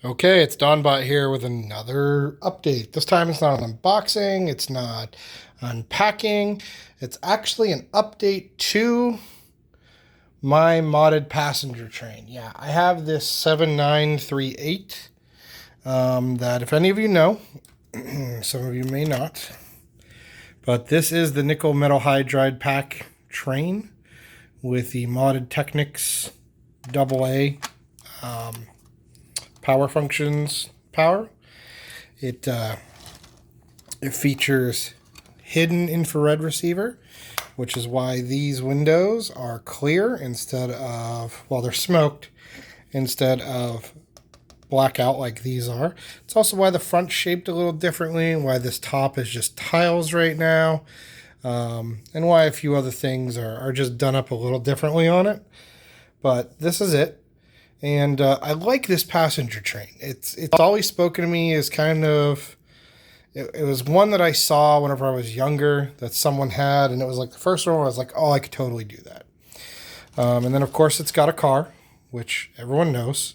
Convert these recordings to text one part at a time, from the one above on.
Okay, it's Donbot here with another update. This time it's not an unboxing, it's not unpacking. It's actually an update to my modded passenger train. Yeah, I have this 7938 that if any of you know, some of you may not, but this is the nickel metal hydride pack train with the modded Technics AA power functions power. It features hidden infrared receiver, which is why these windows are clear instead of, well, they're smoked instead of blackout like these are. It's also why the front's shaped a little differently, and why this top is just tiles right now, and why a few other things are just done up a little differently on it. But this is it. And I like this passenger train. It's always spoken to me as kind of, it was one that I saw whenever I was younger that someone had, and it was like the first one where I was like, oh, I could totally do that. And then of course it's got a car, which everyone knows,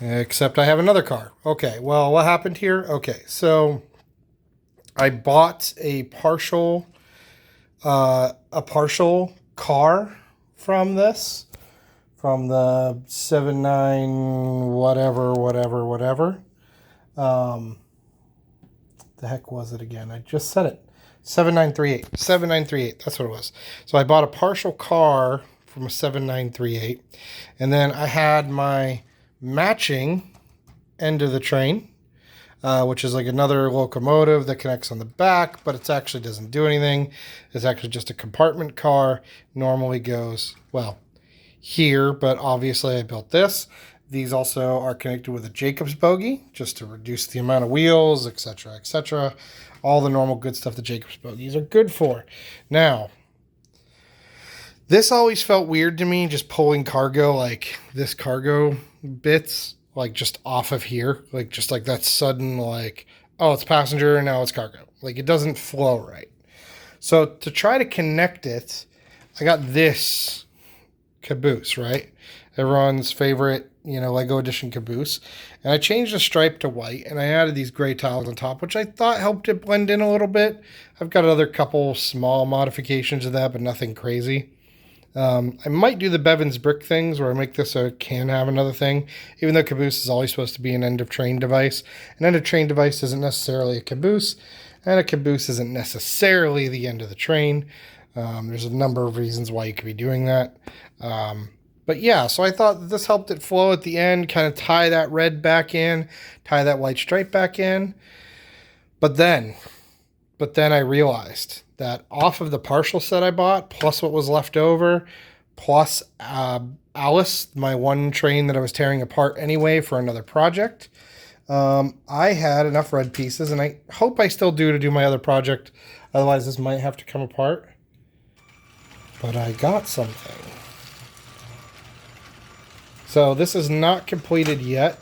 except I have another car. Okay, well, what happened here? Okay, so I bought a partial car from this. From the 79 whatever. The heck was it again? I just said it. 7938. 7938. That's what it was. So I bought a partial car from a 7938. And then I had my matching end of the train, which is like another locomotive that connects on the back, but it actually doesn't do anything. It's actually just a compartment car. Normally goes, well, here, but obviously I built this. These also are connected with a Jacobs bogie just to reduce the amount of wheels, etc., etc. All the normal good stuff the Jacobs bogies are good for. Now, this always felt weird to me, just pulling cargo, like this cargo bits, like just off of here, like just like that sudden, like, oh, it's passenger and now it's cargo. Like it doesn't flow right. So to try to connect it, I got this caboose, right? Everyone's favorite, Lego edition caboose. And I changed the stripe to white, and I added these gray tiles on top, which I thought helped it blend in a little bit. I've got another couple small modifications of that, but nothing crazy. I might do the Bevan's brick things where I make this so it can have another thing, even though caboose is always supposed to be an end of train device. An end of train device isn't necessarily a caboose, and a caboose isn't necessarily the end of the train. There's a number of reasons why you could be doing that. But yeah, so I thought this helped it flow at the end, kind of tie that red back in, tie that white stripe back in. But then I realized that off of the partial set I bought, plus what was left over, plus Alice, my one train that I was tearing apart anyway for another project, I had enough red pieces, and I hope I still do to do my other project. Otherwise, this might have to come apart. But I got something. So this is not completed yet.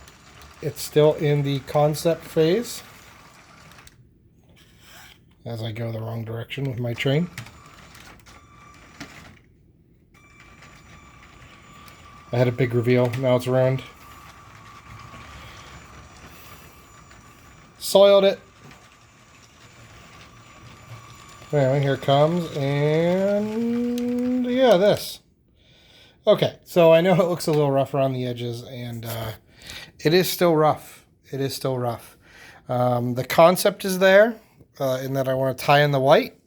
It's still in the concept phase. As I go the wrong direction with my train. I had a big reveal. Now it's ruined. Soiled it. Anyway, here it comes, and yeah, this. Okay, so I know it looks a little rough around the edges, and it is still rough. It is still rough. The concept is there, in that I want to tie in the white.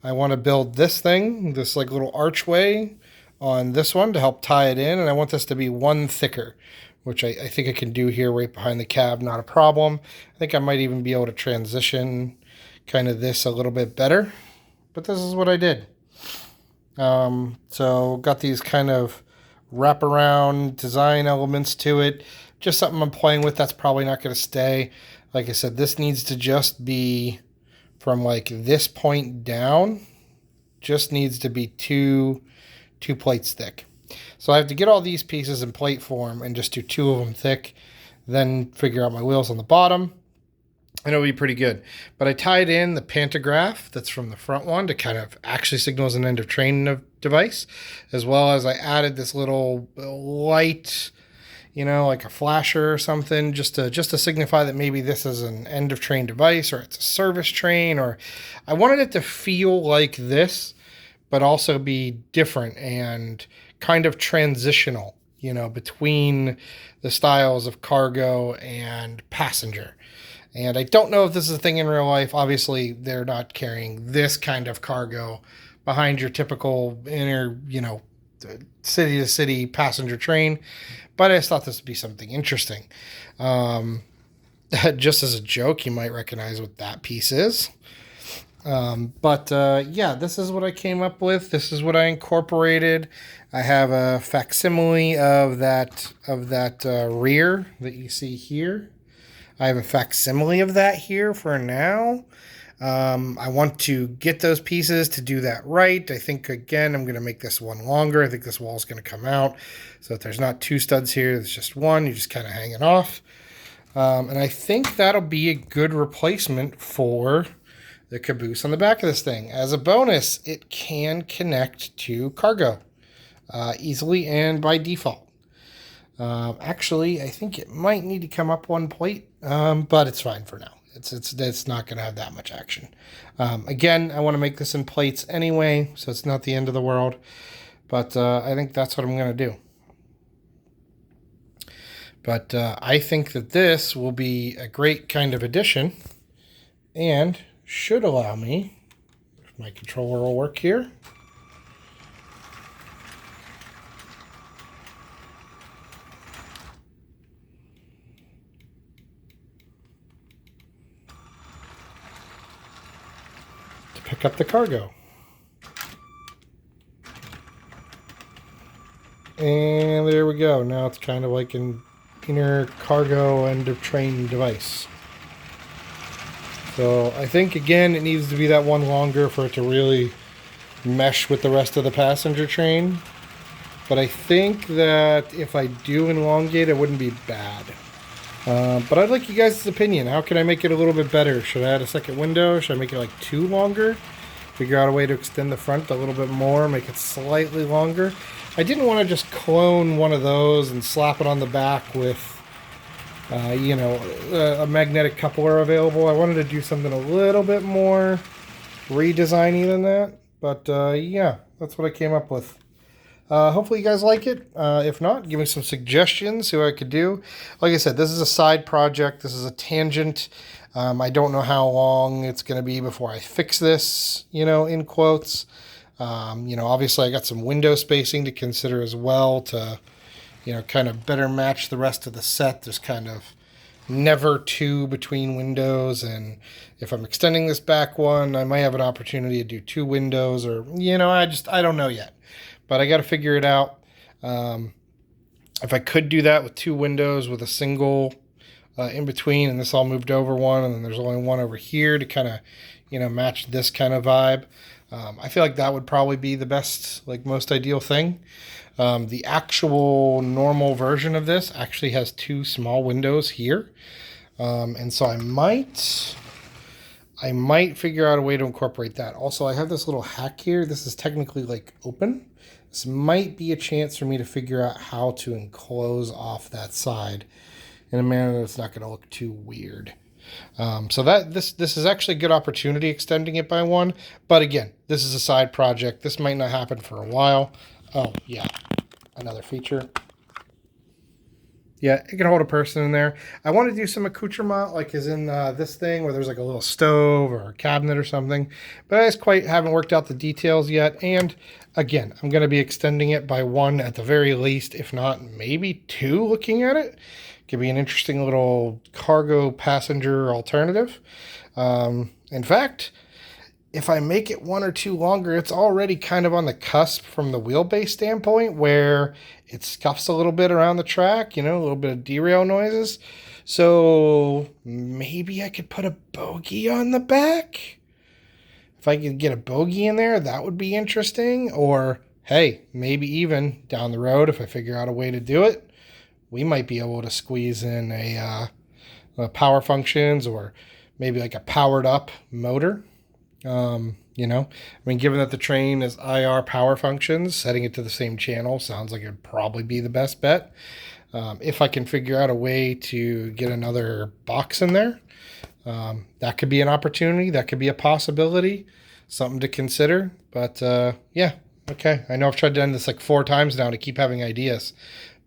I want to build this thing, this like little archway on this one to help tie it in, and I want this to be one thicker, which I think I can do here right behind the cab, not a problem. I think I might even be able to transition kind of this a little bit better, but this is what I did. So got these kind of wraparound design elements to it, just something I'm playing with. That's probably not going to stay. Like I said, this needs to just be from like this point down, just needs to be two plates thick. So I have to get all these pieces in plate form and just do two of them thick, then figure out my wheels on the bottom, and it'll be pretty good. But I tied in the pantograph that's from the front one to kind of actually signal as an end of train device, as well as I added this little light you know, like a flasher or something, just to signify that maybe this is an end of train device or it's a service train, or I wanted it to feel like this, but also be different and kind of transitional, you know, between the styles of cargo and passenger. And I don't know if this is a thing in real life. Obviously, they're not carrying this kind of cargo behind your typical inner, you know, city to city passenger train. But I just thought this would be something interesting. Just as a joke, you might recognize what that piece is. Yeah, this is what I came up with. This is what I incorporated. I have a facsimile of that rear that you see here. I have a facsimile of that here for now. I want to get those pieces to do that right. I think, again, I'm going to make this one longer. I think this wall is going to come out. So if there's not two studs here, there's just one. You just kind of hang it off. And I think that'll be a good replacement for the caboose on the back of this thing. As a bonus, it can connect to cargo easily and by default. Actually, I think it might need to come up one plate, but it's fine for now. It's not going to have that much action. Again, I want to make this in plates anyway, so it's not the end of the world. But I think that's what I'm going to do. But I think that this will be a great kind of addition and should allow me, if my controller will work here, to pick up the cargo. And there we go. Now it's kind of like an inner cargo end of train device. So I think, again, it needs to be that one longer for it to really mesh with the rest of the passenger train. But I think that if I do elongate, it wouldn't be bad. But I'd like you guys' opinion. How can I make it a little bit better? Should I add a second window? Should I make it like 2 longer? Figure out a way to extend the front a little bit more, make it slightly longer. I didn't want to just clone one of those and slap it on the back with a magnetic coupler available. I wanted to do something a little bit more redesigny than that. But yeah, that's what I came up with. Hopefully you guys like it. If not, give me some suggestions, see what I could do. Like I said, this is a side project. This is a tangent. I don't know how long it's going to be before I fix this, in quotes. Obviously I got some window spacing to consider as well to, kind of better match the rest of the set. There's kind of never 2 between windows, and if I'm extending this back one, I might have an opportunity to do 2 windows, or, I don't know yet, but I got to figure it out. If I could do that with 2 windows with a single in between, and this all moved over one, and then there's only one over here to kind of, match this kind of vibe. I feel like that would probably be the best, most ideal thing. The actual normal version of this actually has 2 small windows here. And so I might figure out a way to incorporate that. Also, I have this little hack here. This is technically open. This might be a chance for me to figure out how to enclose off that side in a manner that's not going to look too weird. So this is actually a good opportunity extending it by 1. But again, this is a side project. This might not happen for a while. Oh, yeah. Another feature. Yeah, it can hold a person in there. I want to do some accoutrement, like as in this thing, where there's a little stove or a cabinet or something. But I just quite haven't worked out the details yet. And again, I'm going to be extending it by 1 at the very least, if not maybe 2 looking at it. Could be an interesting little cargo passenger alternative. In fact, if I make it 1 or 2 longer, it's already kind of on the cusp from the wheelbase standpoint, where it scuffs a little bit around the track, a little bit of derail noises. So maybe I could put a bogey on the back. If I could get a bogey in there, that would be interesting. Or, hey, maybe even down the road, if I figure out a way to do it, we might be able to squeeze in a power functions, or maybe a powered up motor. Given that the train is IR power functions, setting it to the same channel sounds like it'd probably be the best bet. If I can figure out a way to get another box in there, that could be an opportunity. That could be a possibility, something to consider. But yeah, okay. I know I've tried to end this like 4 times now to keep having ideas.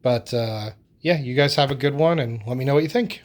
But yeah, you guys have a good one and let me know what you think.